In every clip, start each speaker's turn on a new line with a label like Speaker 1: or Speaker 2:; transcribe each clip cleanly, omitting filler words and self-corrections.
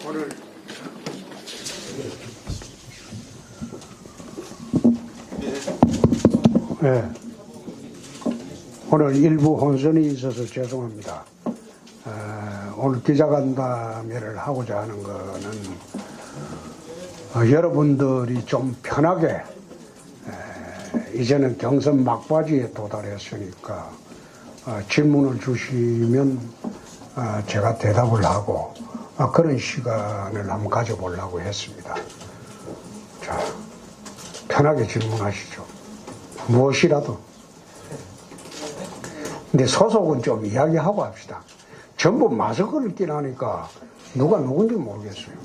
Speaker 1: 오늘 네. 오늘 일부 혼선이 있어서 죄송합니다. 오늘 기자간담회를 하고자 하는 거는 여러분들이 좀 편하게 이제는 경선 막바지에 도달했으니까 질문을 주시면 제가 대답을 하고 그런 시간을 한번 가져보려고 했습니다. 자, 편하게 질문하시죠. 무엇이라도. 근데 소속은 좀 이야기하고 합시다. 전부 마스크를 끼라니까 누가 누군지 모르겠어요.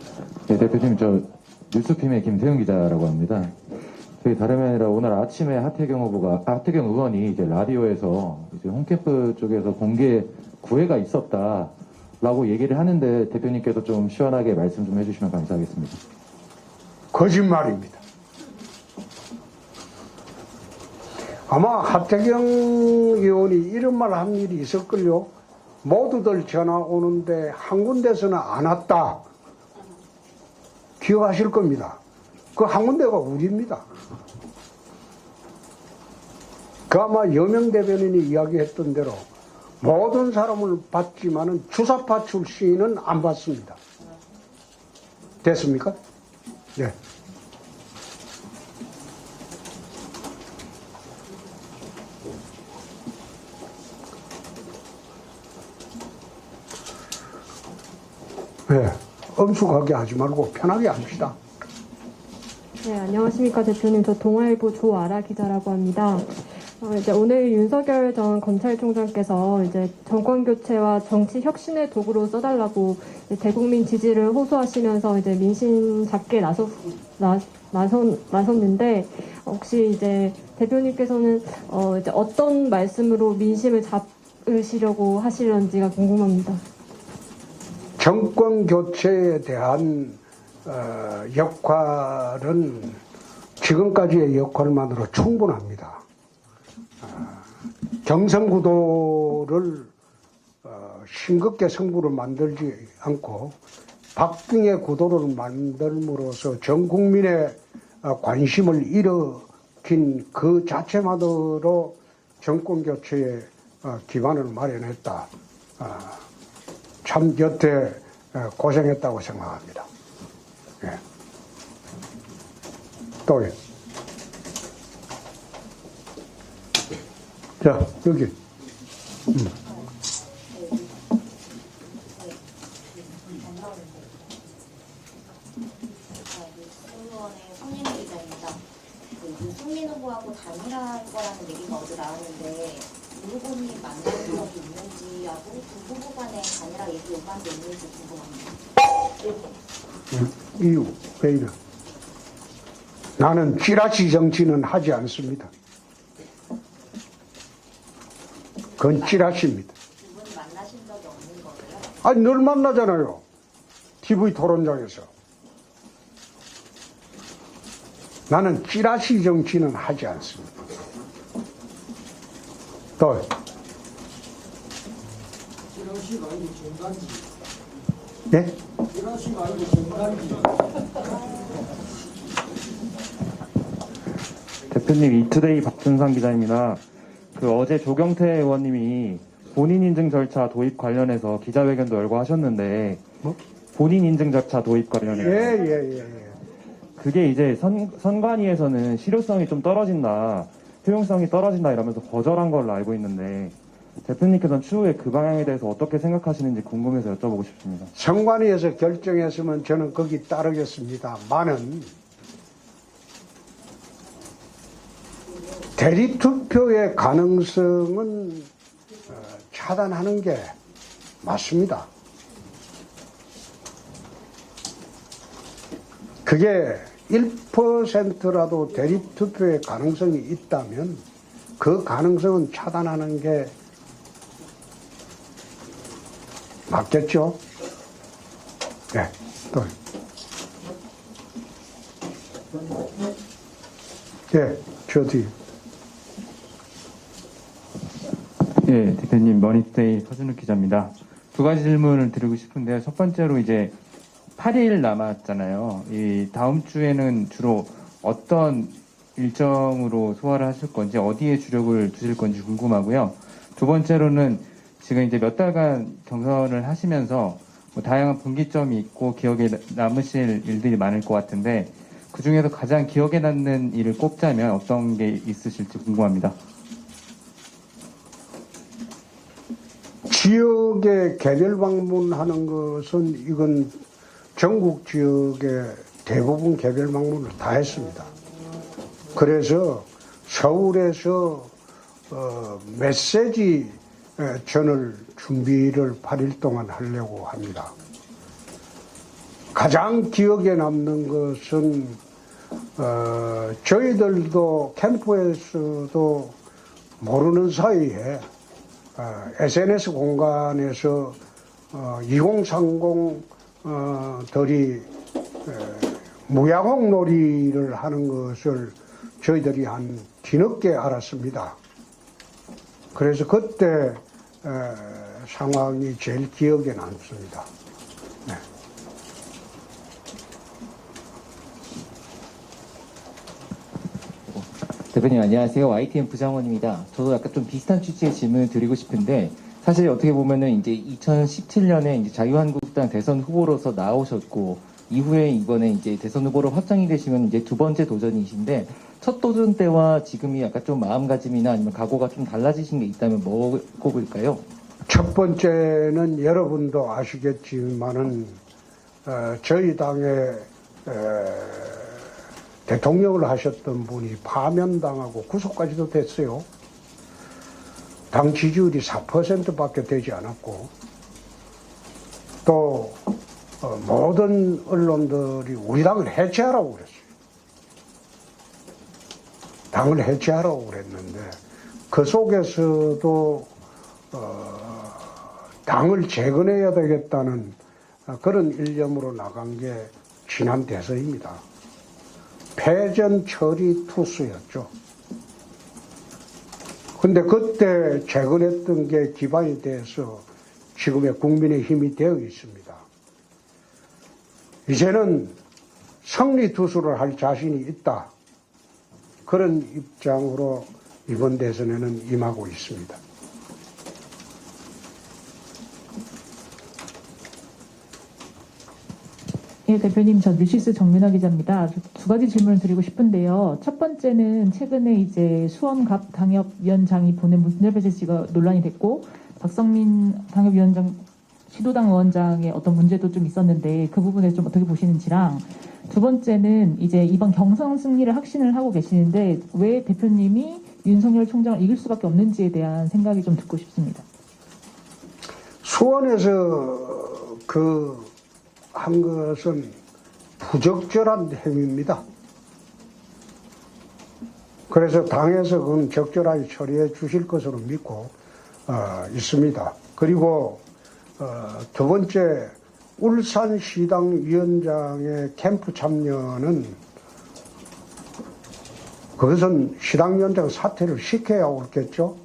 Speaker 2: 네, 대표님, 저 뉴스핌의 김태훈 기자라고 합니다. 저희 다름이 아니라 오늘 아침에 하태경 의원이 이제 라디오에서 이제 홈캠프 쪽에서 공개 구애가 있었다라고 얘기를 하는데 대표님께서 좀 시원하게 말씀 좀 해주시면 감사하겠습니다.
Speaker 1: 거짓말입니다. 아마 하태경 의원이 이런 말 한 일이 있을걸요. 모두들 전화 오는데 한 군데서는 안 왔다. 기억하실 겁니다. 그 한 군데가 우리입니다. 그 아마 여명 대변인이 이야기했던 대로 모든 사람을 봤지만은 주사파 출신은 안 봤습니다. 됐습니까? 네. 네. 엄숙하게 하지 말고 편하게 합시다.
Speaker 3: 네, 안녕하십니까 대표님. 저 동아일보 조아라 기자라고 합니다. 이제 오늘 윤석열 전 검찰총장께서 이제 정권 교체와 정치 혁신의 도구로 써달라고 대국민 지지를 호소하시면서 이제 민심 잡기에 나섰는데 혹시 이제 대표님께서는 이제 어떤 말씀으로 민심을 잡으시려고 하시는지가 궁금합니다.
Speaker 1: 정권 교체에 대한 역할은 지금까지의 역할만으로 충분합니다. 경선구도를 싱겁게 승부를 만들지 않고 박빙의 구도를 만들므로써 전 국민의 관심을 일으킨 그 자체만으로 정권 교체의 기반을 마련했다. 참 여태 고생했다고 생각합니다. 예. 또요. 자, 여기.
Speaker 4: 성민희 기자입니다. 윤석민 후보하고 단일화할 거라는 얘기가 어제 나왔는데 두 후보님 만나는 적이 있는지하고 두 후보 간의 단일화 얘기 오간도 있는지 궁금합니다.
Speaker 1: 이유, 왜 이래? 나는 찌라시 정치는 하지 않습니다. 그건 찌라시입니다.
Speaker 4: 두 분 만나신 적이 없는 거예요?
Speaker 1: 아니, 늘 만나잖아요. TV 토론장에서. 나는 찌라시 정치는 하지 않습니다. 또,
Speaker 5: 찌라시가 아니고 종단지.
Speaker 1: 예?
Speaker 5: 찌라시가 아니고 종단지.
Speaker 6: 대표님, 이투데이 박준상 기자입니다. 어제 조경태 의원님이 본인 인증 절차 도입 관련해서 기자회견도 열고 하셨는데,
Speaker 1: 뭐?
Speaker 6: 본인 인증 절차 도입 관련해서
Speaker 1: 예.
Speaker 6: 그게 이제 선관위에서는 실효성이 좀 떨어진다, 효용성이 떨어진다 이러면서 거절한 걸로 알고 있는데, 대표님께서는 추후에 그 방향에 대해서 어떻게 생각하시는지 궁금해서 여쭤보고 싶습니다.
Speaker 1: 선관위에서 결정했으면 저는 거기 따르겠습니다만은 대리투표의 가능성은 차단하는 게 맞습니다. 그게 1%라도 대리투표의 가능성이 있다면 그 가능성은 차단하는 게 맞겠죠? 네, 또. 예, 저 뒤.
Speaker 7: 예, 대표님, 머니투데이 서준욱 기자입니다. 두 가지 질문을 드리고 싶은데요. 첫 번째로 이제 8일 남았잖아요. 이 다음 주에는 주로 어떤 일정으로 소화를 하실 건지, 어디에 주력을 두실 건지 궁금하고요. 두 번째로는 지금 이제 몇 달간 경선을 하시면서 뭐 다양한 분기점이 있고 기억에 남으실 일들이 많을 것 같은데, 그 중에서 가장 기억에 남는 일을 꼽자면 어떤 게 있으실지 궁금합니다.
Speaker 1: 지역에 개별 방문하는 것은 이건 전국 지역에 대부분 개별 방문을 다 했습니다. 그래서 서울에서 메시지 전을 준비를 8일 동안 하려고 합니다. 가장 기억에 남는 것은 저희들도 캠프에서도 모르는 사이에 SNS 공간에서 2030들이 무야홍 놀이를 하는 것을 저희들이 한 뒤늦게 알았습니다. 그래서 그때 상황이 제일 기억에 남습니다. 네.
Speaker 8: 대표님 안녕하세요. YTN 부장원입니다. 저도 약간 좀 비슷한 취지의 질문을 드리고 싶은데, 사실 어떻게 보면은 이제 2017년에 이제 자유한국당 대선 후보로서 나오셨고, 이후에 이번에 이제 대선 후보로 확정이 되시면 이제 두 번째 도전이신데, 첫 도전 때와 지금이 약간 좀 마음가짐이나 아니면 각오가 좀 달라지신 게 있다면 뭐 꼽을까요?
Speaker 1: 첫 번째는 여러분도 아시겠지만은 저희 당의 대통령을 하셨던 분이 파면당하고 구속까지도 됐어요. 당 지지율이 4%밖에 되지 않았고, 또 모든 언론들이 우리 당을 해체하라고 그랬어요. 당을 해체하라고 그랬는데 그 속에서도 당을 재건해야 되겠다는 그런 일념으로 나간 게 지난 대선입니다. 패전 처리 투수였죠. 근데 그때 재건했던 게 기반이 돼서 지금의 국민의힘이 되어 있습니다. 이제는 승리 투수를 할 자신이 있다. 그런 입장으로 이번 대선에는 임하고 있습니다.
Speaker 9: 예, 대표님, 저 뉴시스 정민아 기자입니다. 두 가지 질문을 드리고 싶은데요. 첫 번째는 최근에 이제 수원갑 당협위원장이 보낸 문자 메시지가 논란이 됐고, 박성민 당협위원장, 시도당 의원장의 어떤 문제도 좀 있었는데, 그 부분에 좀 어떻게 보시는지랑, 두 번째는 이제 이번 경선 승리를 확신을 하고 계시는데, 왜 대표님이 윤석열 총장을 이길 수밖에 없는지에 대한 생각이 좀 듣고 싶습니다.
Speaker 1: 수원에서 한 것은 부적절한 행위입니다. 그래서 당에서 그건 적절하게 처리해 주실 것으로 믿고 있습니다. 그리고 두 번째, 울산시당위원장의 캠프 참여는 그것은 시당위원장 사퇴를 시켜야 옳겠죠.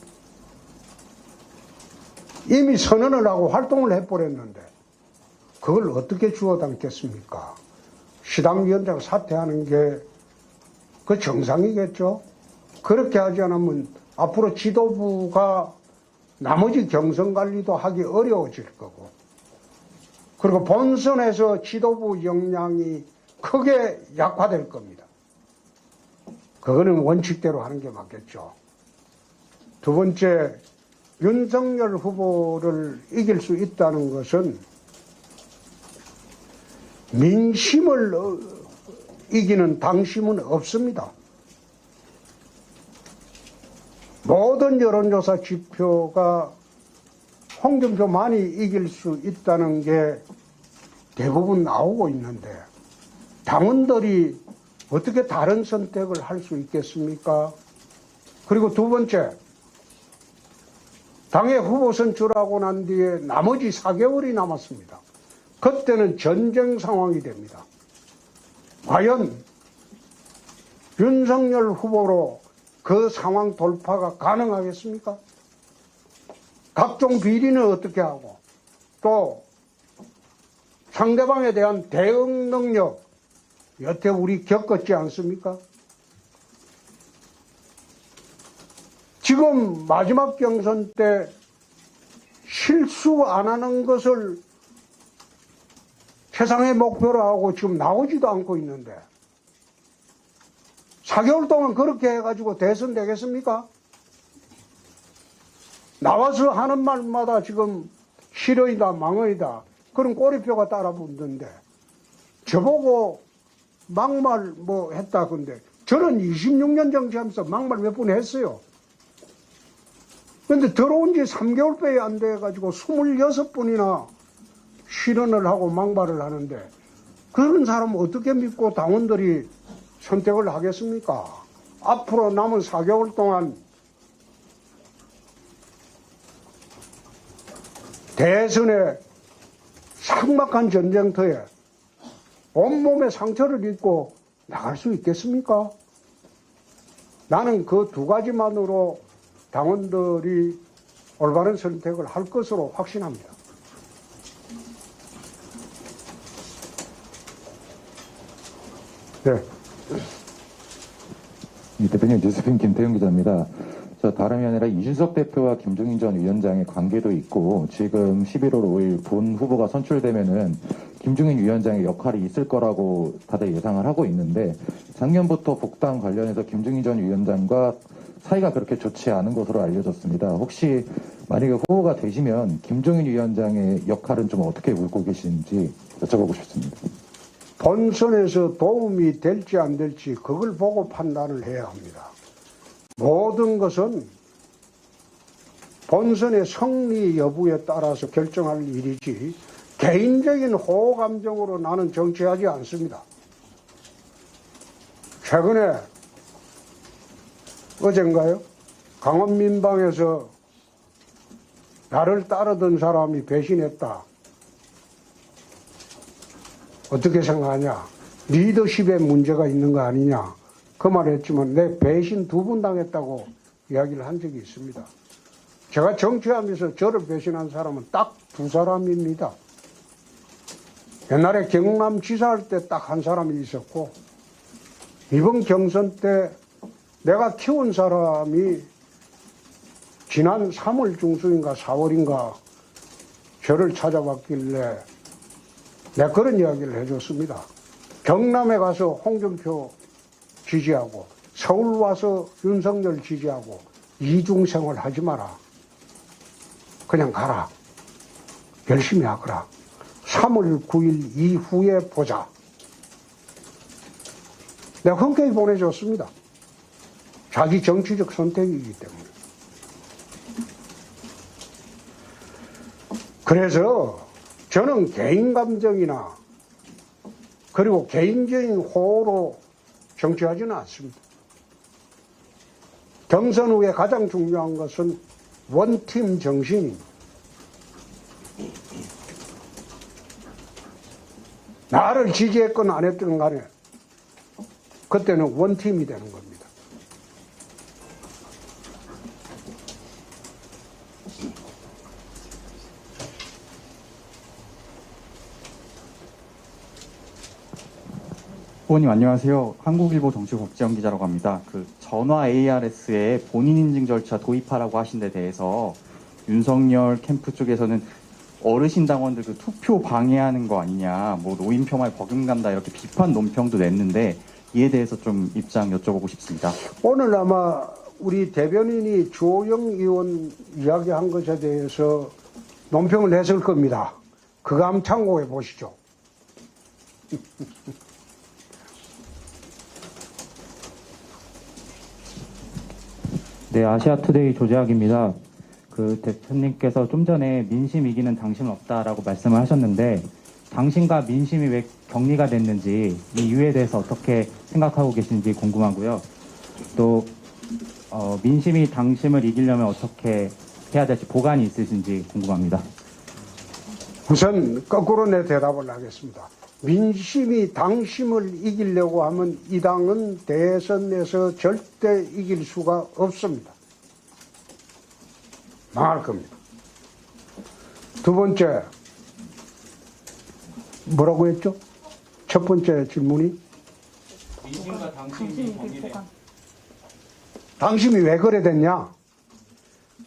Speaker 1: 이미 선언을 하고 활동을 해버렸는데 그걸 어떻게 주워 담겠습니까? 시당위원장 사퇴하는 게 그 정상이겠죠. 그렇게 하지 않으면 앞으로 지도부가 나머지 경선관리도 하기 어려워질 거고, 그리고 본선에서 지도부 역량이 크게 약화될 겁니다. 그거는 원칙대로 하는 게 맞겠죠. 두 번째, 윤석열 후보를 이길 수 있다는 것은 민심을 이기는 당심은 없습니다. 모든 여론조사 지표가 홍준표만이 이길 수 있다는 게 대부분 나오고 있는데 당원들이 어떻게 다른 선택을 할 수 있겠습니까? 그리고 두 번째, 당의 후보 선출하고 난 뒤에 나머지 4개월이 남았습니다. 그때는 전쟁 상황이 됩니다. 과연 윤석열 후보로 그 상황 돌파가 가능하겠습니까? 각종 비리는 어떻게 하고, 또 상대방에 대한 대응 능력, 여태 우리 겪었지 않습니까? 지금 마지막 경선 때 실수 안 하는 것을 세상의 목표로 하고 지금 나오지도 않고 있는데 4개월 동안 그렇게 해가지고 대선 되겠습니까? 나와서 하는 말마다 지금 실언이다 망언이다 그런 꼬리표가 따라 붙는데 저보고 막말 뭐 했다 근데 저는 26년 정치하면서 막말 몇 번 했어요. 근데 들어온 지 3개월밖에 안 돼가지고 26번이나 실언을 하고 막말을 하는데 그런 사람은 어떻게 믿고 당원들이 선택을 하겠습니까? 앞으로 남은 4개월 동안 대선의 삭막한 전쟁터에 온몸에 상처를 입고 나갈 수 있겠습니까? 나는 그 두 가지만으로 당원들이 올바른 선택을 할 것으로 확신합니다. 네.
Speaker 2: 대표님, 뉴스핀 김태형 기자입니다. 저 다름이 아니라 이준석 대표와 김종인 전 위원장의 관계도 있고 지금 11월 5일 본 후보가 선출되면은 김종인 위원장의 역할이 있을 거라고 다들 예상을 하고 있는데 작년부터 복당 관련해서 김종인 전 위원장과 사이가 그렇게 좋지 않은 것으로 알려졌습니다. 혹시 만약에 후보가 되시면 김종인 위원장의 역할은 좀 어떻게 물고 계시는지 여쭤보고 싶습니다.
Speaker 1: 본선에서 도움이 될지 안 될지 그걸 보고 판단을 해야 합니다. 모든 것은 본선의 승리 여부에 따라서 결정할 일이지 개인적인 호감정으로 나는 정치하지 않습니다. 최근에 어젠가요? 강원민방에서 나를 따르던 사람이 배신했다. 어떻게 생각하냐? 리더십에 문제가 있는 거 아니냐? 그 말을 했지만 내 배신 2번 당했다고 이야기를 한 적이 있습니다. 제가 정치하면서 저를 배신한 사람은 딱 2사람입니다. 옛날에 경남지사 할 때 딱 한 사람이 있었고 이번 경선 때 내가 키운 사람이 지난 3월 중순인가 4월인가 저를 찾아왔길래 내가 그런 이야기를 해줬습니다. 경남에 가서 홍준표 지지하고 서울 와서 윤석열 지지하고 이중생활 하지 마라. 그냥 가라. 열심히 하거라. 3월 9일 이후에 보자. 내가 흔쾌히 보내줬습니다. 자기 정치적 선택이기 때문에. 그래서 저는 개인 감정이나 그리고 개인적인 호로 정치하지는 않습니다. 경선 후에 가장 중요한 것은 원팀 정신입니다. 나를 지지했건 안 했든 간에 그때는 원팀이 되는 겁니다.
Speaker 10: 후보님 안녕하세요. 한국일보 정치 국지영 기자라고 합니다. 그 전화 ARS에 본인 인증 절차 도입하라고 하신 데 대해서 윤석열 캠프 쪽에서는 어르신 당원들 그 투표 방해하는 거 아니냐, 뭐 노인 폄하에 버금간다 이렇게 비판 논평도 냈는데 이에 대해서 좀 입장 여쭤보고 싶습니다.
Speaker 1: 오늘 아마 우리 대변인이 주호영 의원 이야기한 것에 대해서 논평을 했을 겁니다. 그거 한번 참고해 보시죠.
Speaker 11: 네, 아시아투데이 조재학입니다. 그 대표님께서 좀 전에 민심 이기는 당신은 없다라고 말씀을 하셨는데 당신과 민심이 왜 격리가 됐는지 이 이유에 대해서 어떻게 생각하고 계신지 궁금하고요. 또 민심이 당심을 이기려면 어떻게 해야 될지 보관이 있으신지 궁금합니다.
Speaker 1: 우선 거꾸로 내 대답을 하겠습니다. 민심이 당심을 이기려고 하면 이 당은 대선에서 절대 이길 수가 없습니다. 망할 겁니다. 두 번째, 뭐라고 했죠? 첫 번째 질문이?
Speaker 11: 민심과 당심이 격리돼.
Speaker 1: 당심이 왜 그래 됐냐?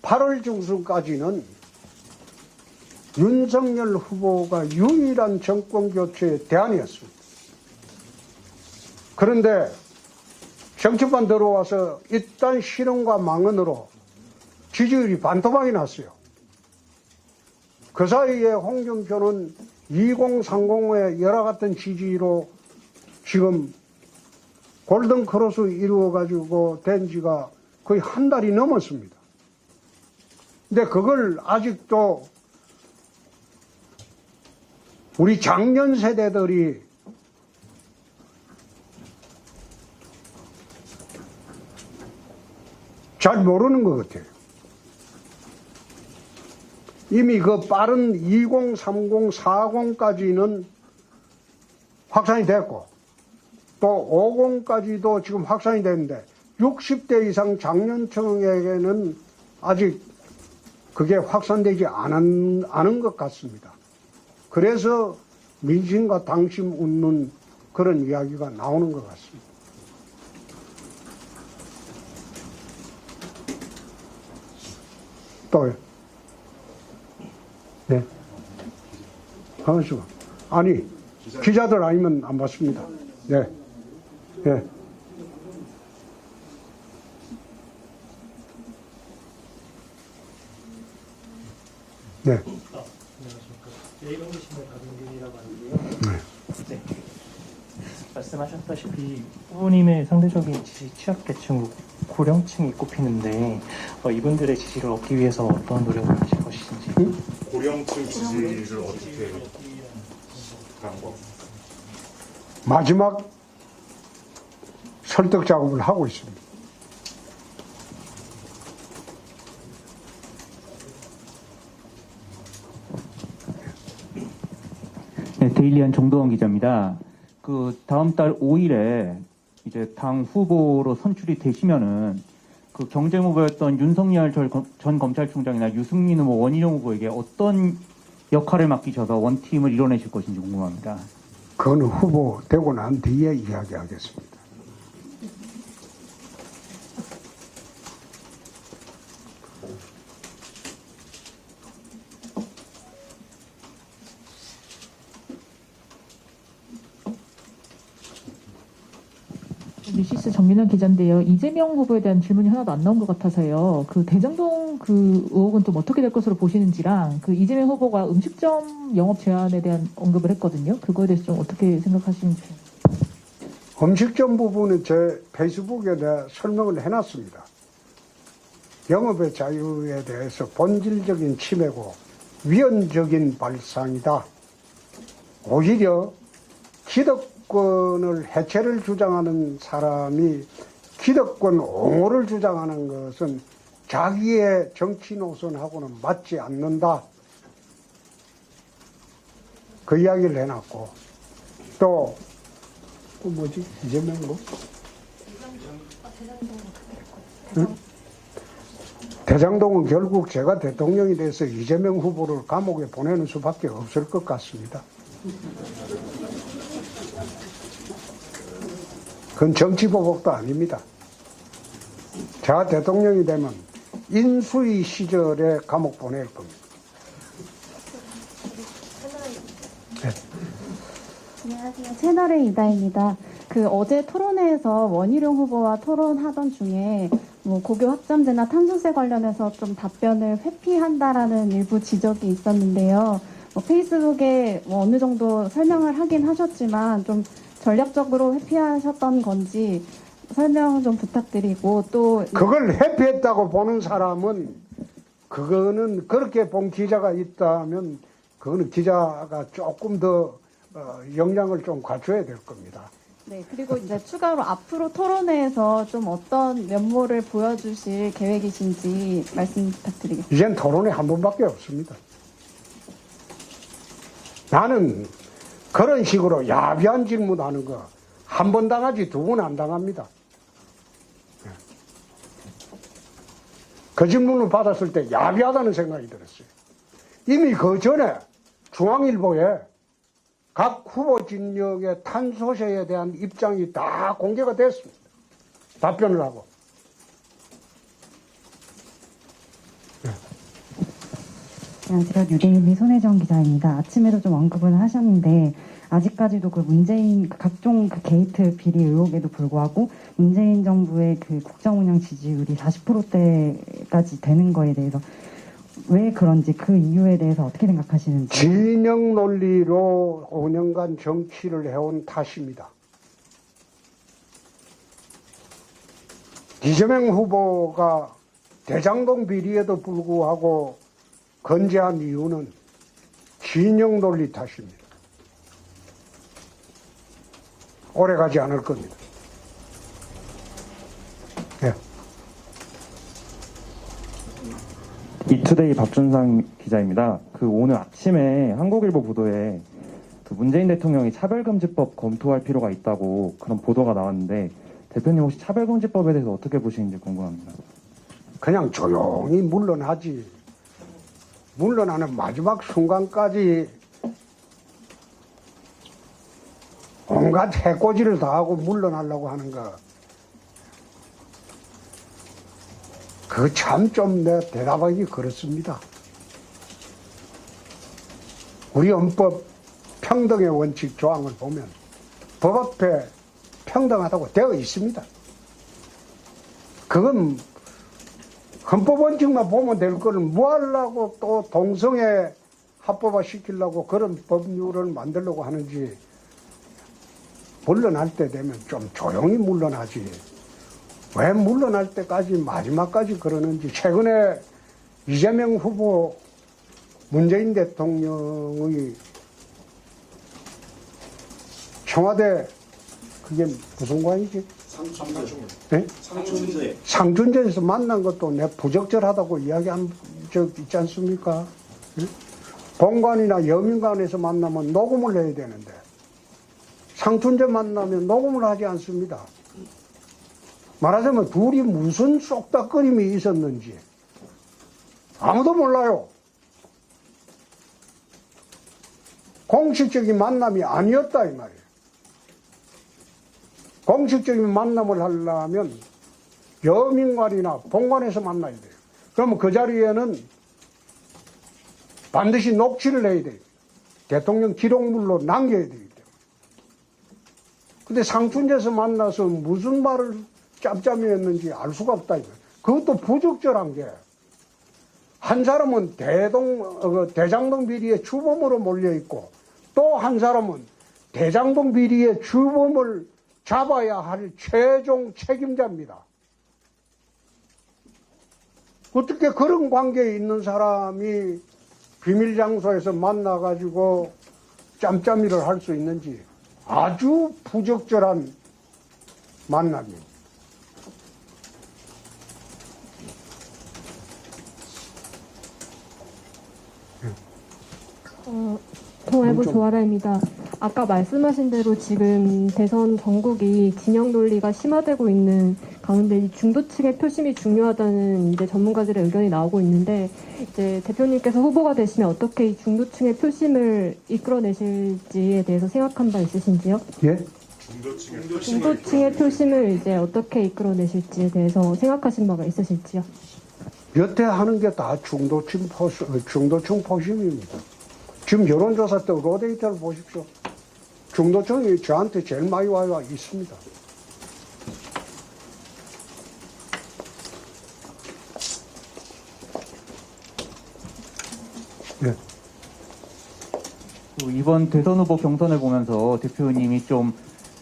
Speaker 1: 8월 중순까지는 윤석열 후보가 유일한 정권교체의 대안이었습니다. 그런데 정치판 들어와서 일단 실언과 망언으로 지지율이 반토막이 났어요. 그 사이에 홍준표는 2030의 열화 같은 지지로 지금 골든크로스 이루어가지고 된 지가 거의 한 달이 넘었습니다. 근데 그걸 아직도 우리 작년 세대들이 잘 모르는 것 같아요. 이미 그 빠른 2030, 40까지는 확산이 됐고 또 50까지도 지금 확산이 됐는데 60대 이상 장년층에게는 아직 그게 확산되지 않은 것 같습니다. 그래서 민심과 당심 웃는 그런 이야기가 나오는 것 같습니다. 또요? 네. 가만있어 봐. 아니, 기자들 아니면 안 받습니다. 네. 네. 네.
Speaker 12: 제1공신의 박윤균이라고 하는데요. 네. 말씀하셨다시피 후보님의 상대적인 지지 취약계층 고령층이 꼽히는데 이분들의 지지를 얻기 위해서 어떤 노력을 하실 것이신지.
Speaker 13: 고령층 지지를 어떻게 방법?
Speaker 1: 마지막 설득 작업을 하고 있습니다.
Speaker 11: 네, 데일리한 정도원 기자입니다. 그 다음 달 5일에 이제 당 후보로 선출이 되시면은 그 경쟁 후보였던 윤석열 전 검찰총장이나 유승민 후보, 원희룡 후보에게 어떤 역할을 맡기셔서 원팀을 이뤄내실 것인지 궁금합니다.
Speaker 1: 그거는 후보 되고 난 뒤에 이야기하겠습니다.
Speaker 9: 뉴시스 정민아 기자인데요. 이재명 후보에 대한 질문이 하나도 안 나온 것 같아서요. 그 대장동 그 의혹은 좀 어떻게 될 것으로 보시는지랑 그 이재명 후보가 음식점 영업 제한에 대한 언급을 했거든요. 그거에 대해서 좀 어떻게 생각하시는지.
Speaker 1: 음식점 부분은 제 페이스북에 내가 설명을 해놨습니다. 영업의 자유에 대해서 본질적인 침해고 위헌적인 발상이다. 오히려 기득권을 해체를 주장하는 사람이 기득권 옹호를 주장하는 것은 자기의 정치 노선하고는 맞지 않는다. 그 이야기를 해놨고, 또 뭐지? 이재명 뭐? 응? 대장동은 결국 제가 대통령이 돼서 이재명 후보를 감옥에 보내는 수밖에 없을 것 같습니다. 그건 정치보복도 아닙니다. 제가 대통령이 되면 인수위 시절에 감옥 보낼 겁니다. 네.
Speaker 14: 안녕하세요. 채널의 이다입니다. 어제 토론회에서 원희룡 후보와 토론하던 중에 고교 학점제나 탄소세 관련해서 좀 답변을 회피한다라는 일부 지적이 있었는데요. 페이스북에 어느 정도 설명을 하긴 하셨지만 좀 전략적으로 회피하셨던 건지 설명 좀 부탁드리고, 또
Speaker 1: 그걸 회피했다고 보는 사람은 그거는 그렇게 본 기자가 있다면 그거는 기자가 조금 더 역량을 좀 갖춰야 될 겁니다.
Speaker 14: 네, 그리고 이제 추가로 앞으로 토론회에서 좀 어떤 면모를 보여주실 계획이신지 말씀 부탁드리겠습니다.
Speaker 1: 이젠 토론회 한 번밖에 없습니다. 나는 그런 식으로 야비한 질문하는 거 한 번 당하지 두 번 안 당합니다. 그 질문을 받았을 때 야비하다는 생각이 들었어요. 이미 그 전에 중앙일보에 각 후보 진영의 탄소세에 대한 입장이 다 공개가 됐습니다. 답변을 하고.
Speaker 15: 안녕하세요. 뉴데일리 손혜정 기자입니다. 아침에도 좀 언급을 하셨는데 아직까지도 문재인 각종 게이트 비리 의혹에도 불구하고 문재인 정부의 국정 운영 지지율이 40%대까지 되는 거에 대해서 왜 그런지, 그 이유에 대해서 어떻게 생각하시는지.
Speaker 1: 진영 논리로 5년간 정치를 해온 탓입니다. 이재명 후보가 대장동 비리에도 불구하고 건재한 이유는 진영 논리 탓입니다. 오래가지 않을 겁니다. 네.
Speaker 6: 이투데이 박준상 기자입니다. 오늘 아침에 한국일보 보도에 문재인 대통령이 차별금지법 검토할 필요가 있다고 그런 보도가 나왔는데, 대표님 혹시 차별금지법에 대해서 어떻게 보시는지 궁금합니다.
Speaker 1: 그냥 조용히 물러나지. 물러나는 마지막 순간까지 온갖 해코지를 다 하고 물러나려고 하는 거, 그거 참 좀 내 대답하기 그렇습니다. 우리 헌법 평등의 원칙 조항을 보면 법 앞에 평등하다고 되어 있습니다. 그건 헌법 원칙만 보면 될 거를 뭐 하려고 또 동성애 합법화 시키려고 그런 법률을 만들려고 하는지, 물러날 때 되면 좀 조용히 물러나지. 왜 물러날 때까지 마지막까지 그러는지. 최근에 이재명 후보 문재인 대통령의 청와대, 그게 무슨 관이지? 네? 상준제에서 만난 것도 내 부적절하다고 이야기한 적 있지 않습니까? 네? 본관이나 여민관에서 만나면 녹음을 해야 되는데 상춘제 만나면 녹음을 하지 않습니다. 말하자면 둘이 무슨 쏙닥거림이 있었는지 아무도 몰라요. 공식적인 만남이 아니었다 이 말이에요. 공식적인 만남을 하려면 여민관이나 본관에서 만나야 돼요. 그러면 그 자리에는 반드시 녹취를 해야 돼요. 대통령 기록물로 남겨야 되기 때문에. 근데 상춘제에서 만나서 무슨 말을 짬짬이 했는지 알 수가 없다. 그것도 부적절한 게, 한 사람은 대장동 비리의 주범으로 몰려있고 또 한 사람은 대장동 비리의 주범을 잡아야 할 최종 책임자입니다. 어떻게 그런 관계에 있는 사람이 비밀 장소에서 만나가지고 짬짬이를 할 수 있는지 아주 부적절한 만남입니다.
Speaker 3: 동아일보 조아라입니다. 아까 말씀하신 대로 지금 대선 전국이 진영 논리가 심화되고 있는 가운데 이 중도층의 표심이 중요하다는 이제 전문가들의 의견이 나오고 있는데 이제 대표님께서 후보가 되시면 어떻게 이 중도층의 표심을 이끌어내실지에 대해서 생각한 바 있으신지요?
Speaker 1: 예?
Speaker 3: 중도층의 표심을 이제 어떻게 이끌어내실지에 대해서 생각하신 바가 있으실지요?
Speaker 1: 여태 하는 게 다 중도층 포심입니다. 지금 여론조사 때 로데이터를 보십시오. 중도층이 저한테 제일 많이 와 있습니다. 네.
Speaker 10: 이번 대선 후보 경선을 보면서 대표님이 좀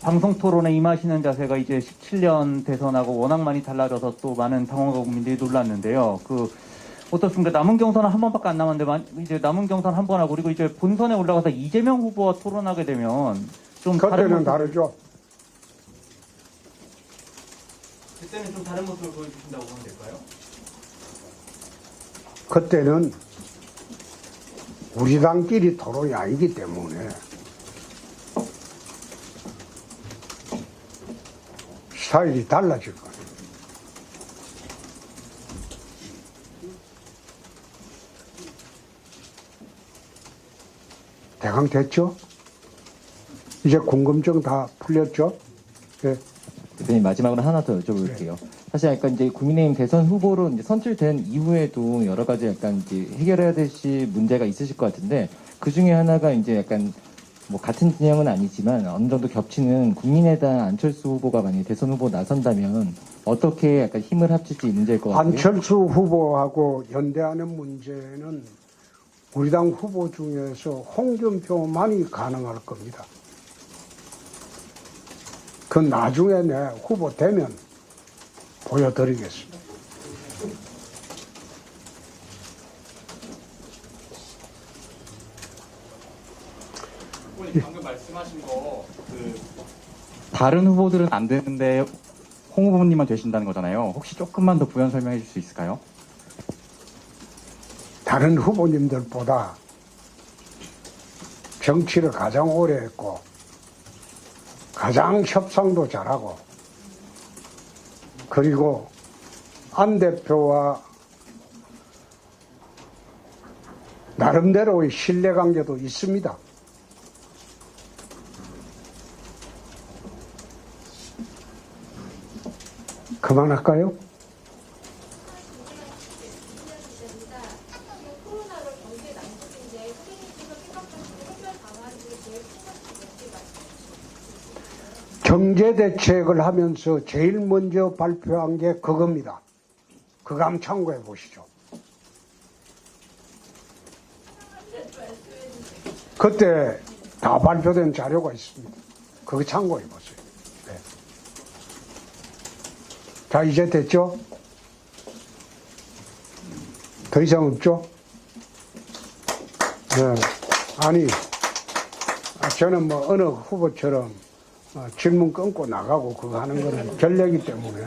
Speaker 10: 방송 토론에 임하시는 자세가 이제 17년 대선하고 워낙 많이 달라져서 또 많은 당원과 국민들이 놀랐는데요. 어떻습니까? 남은 경선은 한 번밖에 안 남았는데 이제 남은 경선 한 번 하고 그리고 이제 본선에 올라가서 이재명 후보와 토론하게 되면 좀
Speaker 1: 그때는 다르죠.
Speaker 10: 그때는 좀 다른 모습을 보여주신다고 보면 될까요?
Speaker 1: 그때는 우리 당끼리 토론이 아니기 때문에 스타일이 달라질 거예요. 대강 됐죠? 이제 궁금증 다 풀렸죠? 네.
Speaker 8: 대표님 마지막으로 하나 더 여쭤볼게요. 사실 약간 이제 국민의힘 대선 후보로 이제 선출된 이후에도 여러 가지 약간 이제 해결해야 될 문제가 있으실 것 같은데 그 중에 하나가 이제 약간 뭐 같은 진영은 아니지만 어느 정도 겹치는 국민의당 안철수 후보가 만약에 대선 후보 나선다면 어떻게 약간 힘을 합칠지 문제일 것 같아요.
Speaker 1: 안철수 후보하고 연대하는 문제는 우리 당 후보 중에서 홍준표만이 가능할 겁니다. 그 나중에 내 후보 되면 보여드리겠습니다.
Speaker 10: 방금 말씀하신 거 다른 후보들은 안 되는데 홍 후보님만 되신다는 거잖아요. 혹시 조금만 더 부연 설명해 줄 수 있을까요?
Speaker 1: 다른 후보님들보다 정치를 가장 오래 했고 가장 협상도 잘하고 그리고 안 대표와 나름대로의 신뢰관계도 있습니다. 그만할까요? 경제대책을 하면서 제일 먼저 발표한 게 그겁니다. 그거 한번 참고해 보시죠. 그때 다 발표된 자료가 있습니다. 그거 참고해 보세요. 네. 자, 이제 됐죠? 더 이상 없죠? 네. 아니, 저는 뭐 어느 후보처럼 질문 끊고 나가고 그거 하는 거는 결례이기 때문에.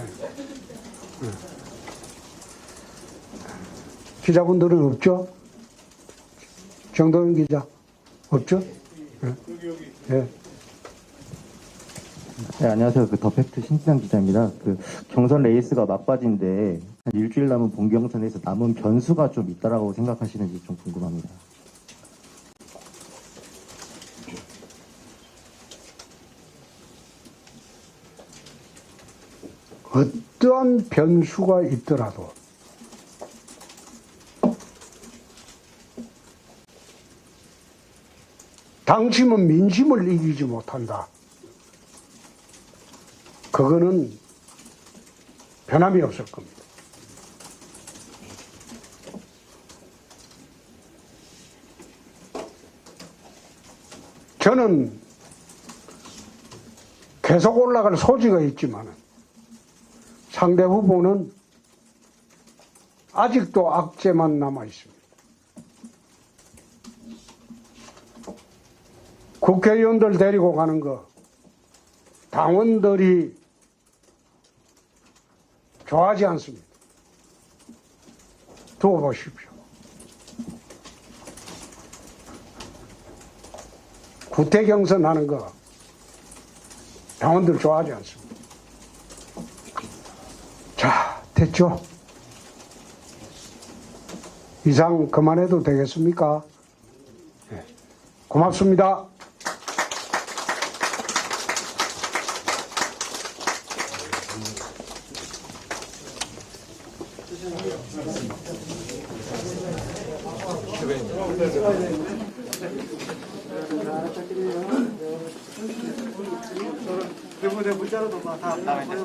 Speaker 1: 기자분들은 없죠? 정동윤 기자 없죠? 네.
Speaker 16: 네, 안녕하세요. 더 팩트 신진영 기자입니다. 경선 레이스가 막바지인데 한 일주일 남은 본경선에서 남은 변수가 좀 있다라고 생각하시는지 좀 궁금합니다.
Speaker 1: 어떠한 변수가 있더라도 당심은 민심을 이기지 못한다. 그거는 변함이 없을 겁니다. 저는 계속 올라갈 소지가 있지만 상대 후보는 아직도 악재만 남아 있습니다. 국회의원들 데리고 가는 거 당원들이 좋아하지 않습니다. 두고 보십시오. 구태 경선 하는 거 당원들 좋아하지 않습니다. 자, 됐죠? 이상 그만해도 되겠습니까? 네. 고맙습니다.
Speaker 5: 그리고 내 문자로도 다 다음에 이제